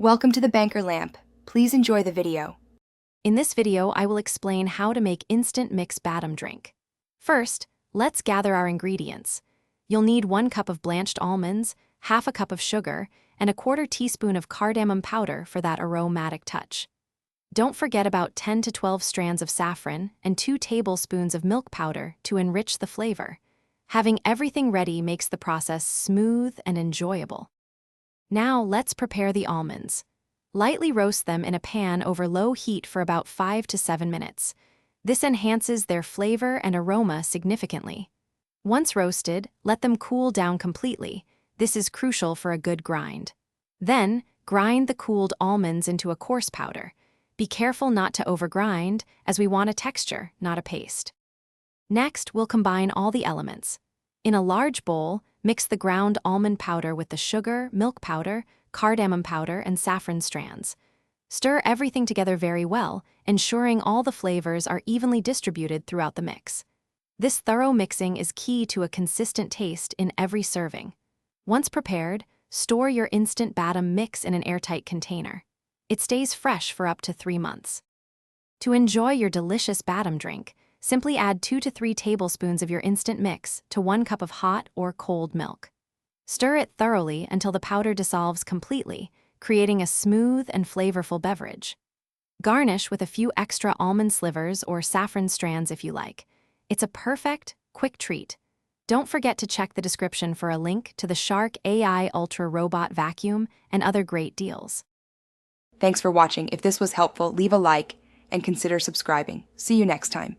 Welcome to the Banker Lamp. Please enjoy the video. In this video, I will explain how to make instant mix Badam drink. First, let's gather our ingredients. You'll need 1 cup of blanched almonds, half a cup of sugar, and a 1/4 teaspoon of cardamom powder for that aromatic touch. Don't forget about 10 to 12 strands of saffron and 2 tablespoons of milk powder to enrich the flavor. Having everything ready makes the process smooth and enjoyable. Now let's prepare the almonds. Lightly roast them in a pan over low heat for about 5 to 7 minutes. This enhances their flavor and aroma significantly. Once roasted, let them cool down completely. This is crucial for a good grind. Then, grind the cooled almonds into a coarse powder. Be careful not to overgrind, as we want a texture, not a paste. Next, we'll combine all the elements. In a large bowl, mix the ground almond powder with the sugar, milk powder, cardamom powder, and saffron strands. Stir everything together very well, ensuring all the flavors are evenly distributed throughout the mix. This thorough mixing is key to a consistent taste in every serving. Once prepared, store your instant Badam mix in an airtight container. It stays fresh for up to 3 months. To enjoy your delicious Badam drink, simply add 2 to 3 tablespoons of your instant mix to 1 cup of hot or cold milk. Stir it thoroughly until the powder dissolves completely, creating a smooth and flavorful beverage. Garnish with a few extra almond slivers or saffron strands if you like. It's a perfect, quick treat. Don't forget to check the description for a link to the Shark AI Ultra Robot Vacuum and other great deals. Thanks for watching. If this was helpful, leave a like and consider subscribing. See you next time.